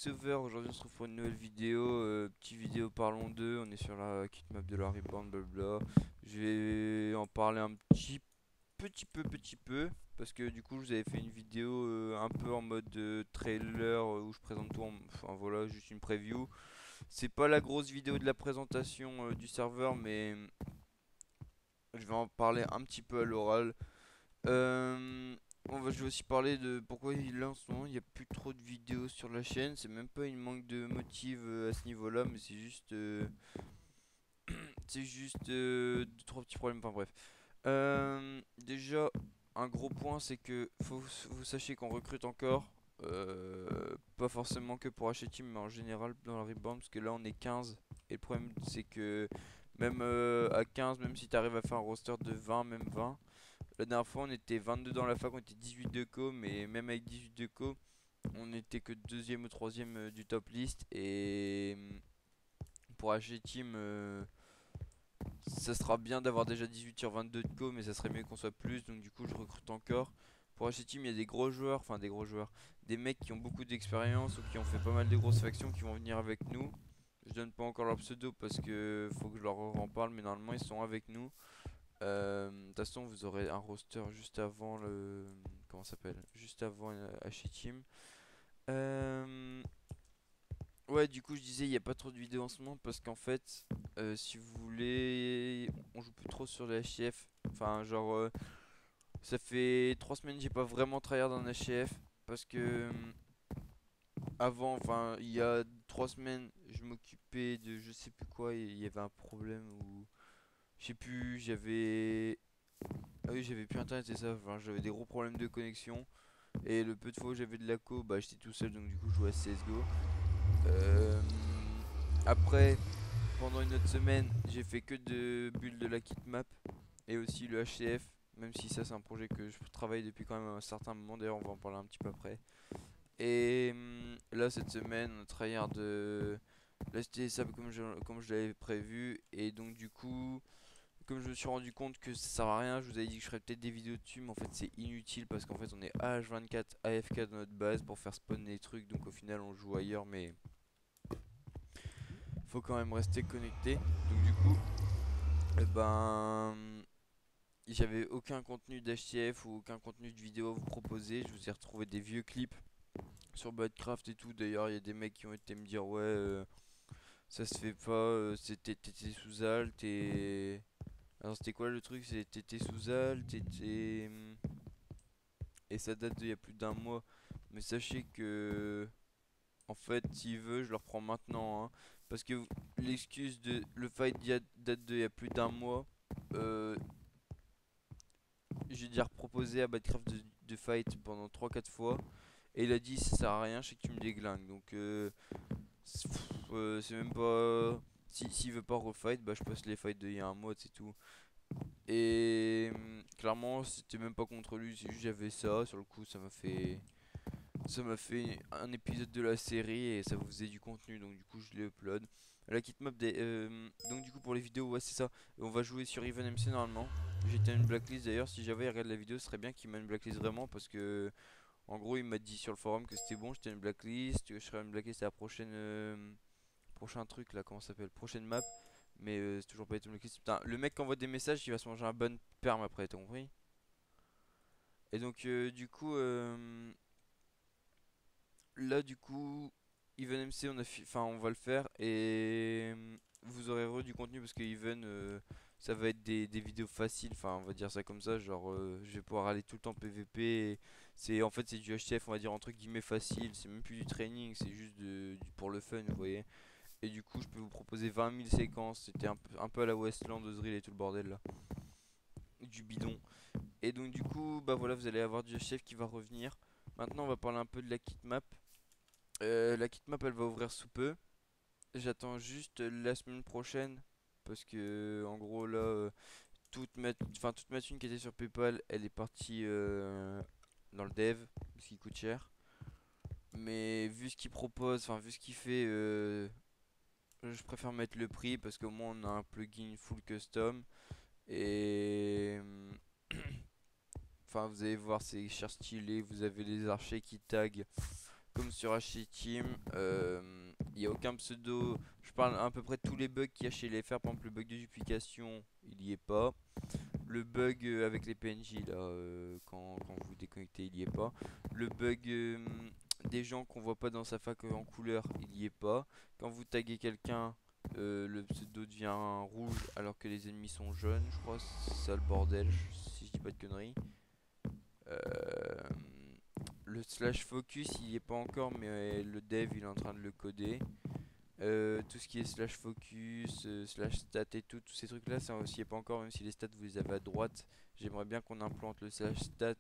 c'est ouvert. Aujourd'hui, on se retrouve pour une nouvelle vidéo. Petite vidéo, parlons d'eux. On est sur la kit map de la Reborn, blabla. Je vais en parler un petit peu. Parce que du coup, je vous avais fait une vidéo un peu en mode trailer où je présente tout. Enfin voilà, juste une preview. C'est pas la grosse vidéo de la présentation du serveur, mais je vais en parler un petit peu à l'oral. Euh, je vais aussi parler de pourquoi là en ce moment il n'y a plus trop de vidéos sur la chaîne. C'est même pas une manque de motive à ce niveau-là, mais c'est juste deux, trois petits problèmes. Enfin bref. Déjà, un gros point, c'est que faut que vous sachiez qu'on recrute encore. Pas forcément que pour H-Team, mais en général dans la Reborn, parce que là on est 15. Et le problème, c'est que même à 15, même si tu arrives à faire un roster de 20, même 20. La dernière fois, on était 22 dans la fac, on était 18 de co, mais même avec 18 de co, on était que deuxième ou troisième du top list. Et pour H Team, ça sera bien d'avoir déjà 18 sur 22 de co, mais ça serait mieux qu'on soit plus. Donc du coup, je recrute encore. Pour H Team, il y a des gros joueurs, enfin des gros joueurs, des mecs qui ont beaucoup d'expérience ou qui ont fait pas mal de grosses factions qui vont venir avec nous. Je donne pas encore leur pseudo parce que faut que je leur en parle, mais normalement ils sont avec nous. De toute façon, vous aurez un roster juste avant le. Comment ça s'appelle? Juste avant H-Team. Euh, Ouais, du coup, je disais, il n'y a pas trop de vidéos en ce moment parce qu'en fait, si vous voulez, on joue plus trop sur le HF. Enfin, genre, ça fait 3 semaines que j'ai pas vraiment tryhard en HF parce que avant, enfin, il y a 3 semaines, je m'occupais de je sais plus quoi, et il y avait un problème où. Je sais plus, j'avais. Ah oui, j'avais plus internet et ça, enfin, j'avais des gros problèmes de connexion. Et le peu de fois où j'avais de la co, bah j'étais tout seul donc du coup je jouais à CSGO. Euh, Après, pendant une autre semaine, j'ai fait que de bulles de la kitmap et aussi le HCF. Même si ça c'est un projet que je travaille depuis quand même un certain moment, d'ailleurs on va en parler un petit peu après. Et là cette semaine on tryhard de la ça comme je l'avais prévu. Et donc du coup comme je me suis rendu compte que ça sert à rien, je vous avais dit que je ferais peut-être des vidéos dessus, mais en fait c'est inutile parce qu'en fait on est H24 AFK dans notre base pour faire spawn les trucs, donc au final on joue ailleurs, mais faut quand même rester connecté. Donc du coup, eh ben, j'avais aucun contenu d'HTF ou aucun contenu de vidéo à vous proposer. Je vous ai retrouvé des vieux clips sur Budcraft et tout. D'ailleurs, il y a des mecs qui ont été me dire ouais, ça se fait pas, t'étais sous al, t'es. Alors c'était quoi le truc? T'étais sous al, t'étais. Et ça date d'il y a plus d'un mois. Mais sachez que, en fait, s'il veut, je le reprends maintenant, hein. Parce que l'excuse de le fight date d'il y a plus d'un mois. Euh, j'ai déjà proposé à Badcraft de fight pendant 3 4 fois. Et il a dit ça sert à rien, je sais que tu me déglingues. Donc, c'est même pas. S'il veut pas refight, bah je passe les fights d'il y a un mois, c'est tout. Et clairement, c'était même pas contre lui, c'est juste j'avais ça. Sur le coup, ça m'a fait un épisode de la série et ça vous faisait du contenu, donc du coup je l'ai upload. La kitmap donc du coup pour les vidéos, ouais c'est ça. On va jouer sur Even MC normalement. J'étais à une blacklist d'ailleurs, si j'avais regardé la vidéo ce serait bien qu'il m'a une blacklist vraiment parce que en gros il m'a dit sur le forum que c'était bon, j'étais une blacklist, que je serais une blacklist à la prochaine prochain truc là, comment ça s'appelle, prochaine map. Mais c'est toujours pas été une blacklist. Putain, le mec qui envoie des messages il va se manger un bon perm après, t'as compris? Et donc du coup là du coup Even MC enfin on va le faire et vous aurez du contenu parce que Even ça va être des vidéos faciles, enfin on va dire ça comme ça, genre je vais pouvoir aller tout le temps PVP et c'est en fait c'est du HTF, on va dire entre guillemets facile, c'est même plus du training, c'est juste pour le fun vous voyez. Et du coup je peux vous proposer 20 000 séquences, c'était un peu à la Westland, Ozreal et tout le bordel là, du bidon. Et donc du coup bah voilà, vous allez avoir du HTF qui va revenir. Maintenant on va parler un peu de la kit map. La kitmap elle va ouvrir sous peu. J'attends juste la semaine prochaine parce que en gros là toute ma thune qui était sur PayPal elle est partie dans le dev parce qu'il coûte cher. Mais vu ce qu'il propose, enfin vu ce qu'il fait, je préfère mettre le prix parce qu'au moins on a un plugin full custom et enfin vous allez voir c'est cher stylé, vous avez les archers qui taguent comme sur HCTeam, il n'y a aucun pseudo. Je parle à peu près de tous les bugs qu'il y a chez les FR. Par exemple, le bug de duplication, il y est pas. Le bug avec les PNJ, là, quand vous déconnectez, il y est pas. Le bug des gens qu'on voit pas dans sa fac en couleur, il y est pas. Quand vous taguez quelqu'un, le pseudo devient rouge alors que les ennemis sont jaunes, je crois. C'est ça le bordel, si je dis pas de conneries. Euh, le slash focus, il y est pas encore, mais le dev il est en train de le coder. Tout ce qui est slash focus, slash stat et tout, tous ces trucs là, ça aussi est pas encore, même si les stats vous les avez à droite. J'aimerais bien qu'on implante le slash stat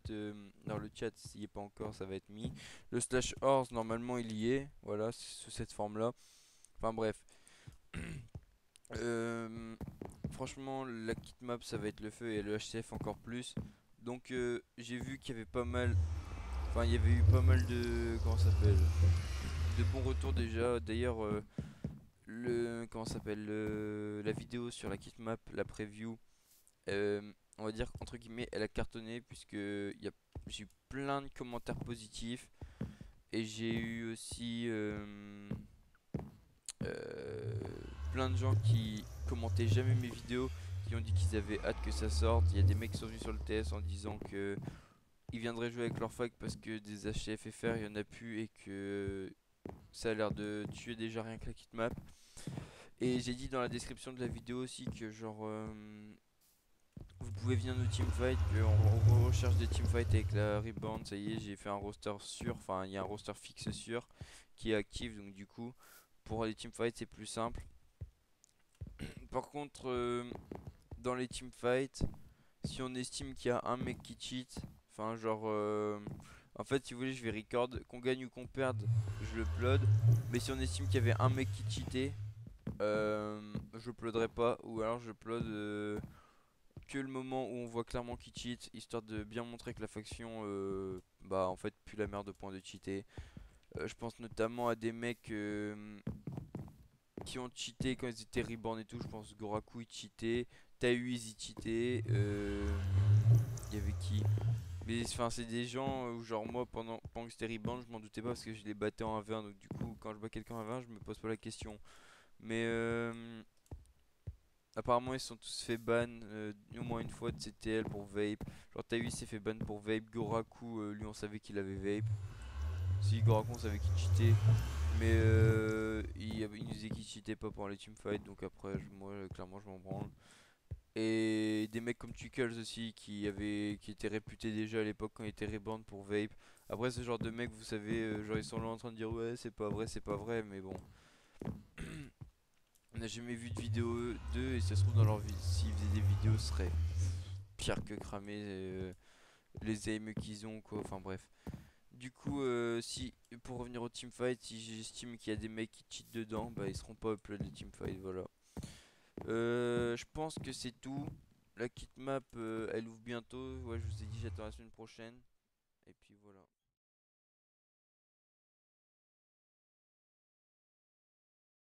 dans le chat, s'il est pas encore, ça va être mis. Le slash horse, normalement il y est, voilà, c'est sous cette forme là. Enfin bref. Euh, Franchement, la kit map ça va être le feu et le HCF encore plus. Donc j'ai vu qu'il y avait pas mal. Enfin, il y avait eu pas mal de. Comment ça s'appelle? De bons retours déjà. D'ailleurs, comment ça s'appelle, la vidéo sur la kit map, la preview, on va dire entre guillemets elle a cartonné puisque j'ai eu plein de commentaires positifs et j'ai eu aussi euh, plein de gens qui commentaient jamais mes vidéos, qui ont dit qu'ils avaient hâte que ça sorte. Il y a des mecs qui sont venus sur le TS en disant que ils viendraient jouer avec leur fac parce que des HCFFR il y en a plus et que ça a l'air de tuer déjà rien que la kit map. Et j'ai dit dans la description de la vidéo aussi que genre vous pouvez venir nous teamfight, qu'on recherche des teamfights avec la rebound, ça y est j'ai fait un roster sûr, enfin il y a un roster fixe sûr qui est actif donc du coup pour les teamfights c'est plus simple. Par contre dans les teamfights, si on estime qu'il y a un mec qui cheat, enfin genre en fait si vous voulez je vais record, qu'on gagne ou qu'on perde je le upload, mais si on estime qu'il y avait un mec qui cheatait, je uploaderai pas, ou alors je upload que le moment où on voit clairement qu'il cheat, histoire de bien montrer que la faction bah en fait pue la merde au point de cheater. Je pense notamment à des mecs qui ont cheaté quand ils étaient reborn et tout, je pense Goraku il cheatait, Tahuiz il cheatait, il y avait qui? Mais enfin c'est des gens où genre moi pendant que c'était reborn je m'en doutais pas parce que je les battais en 1v1 donc du coup quand je bats quelqu'un en 1v1 je me pose pas la question. Mais apparemment ils se sont tous fait ban au moins une fois de CTL pour vape. Genre Taïwi s'est fait ban pour vape, Goraku lui on savait qu'il avait vape. Si Goraku on savait qu'il cheatait. Mais il nous disait qu'il cheatait pas pendant les teamfights donc après moi clairement je m'en branle. Et des mecs comme Tuckles aussi qui étaient réputés déjà à l'époque quand ils étaient reborn pour vape. Après ce genre de mecs vous savez genre ils sont là en train de dire ouais c'est pas vrai mais bon. On n'a jamais vu de vidéo d'eux et ça se trouve dans leur vie. S'ils faisaient des vidéos, ce serait pire que cramer les aims qu'ils ont quoi. Enfin bref. Du coup, si pour revenir au teamfight, si j'estime qu'il y a des mecs qui cheat dedans, bah ils seront pas upload les teamfights, voilà. Je pense que c'est tout. La kit map, elle ouvre bientôt. Ouais, je vous ai dit, j'attends la semaine prochaine. Et puis voilà.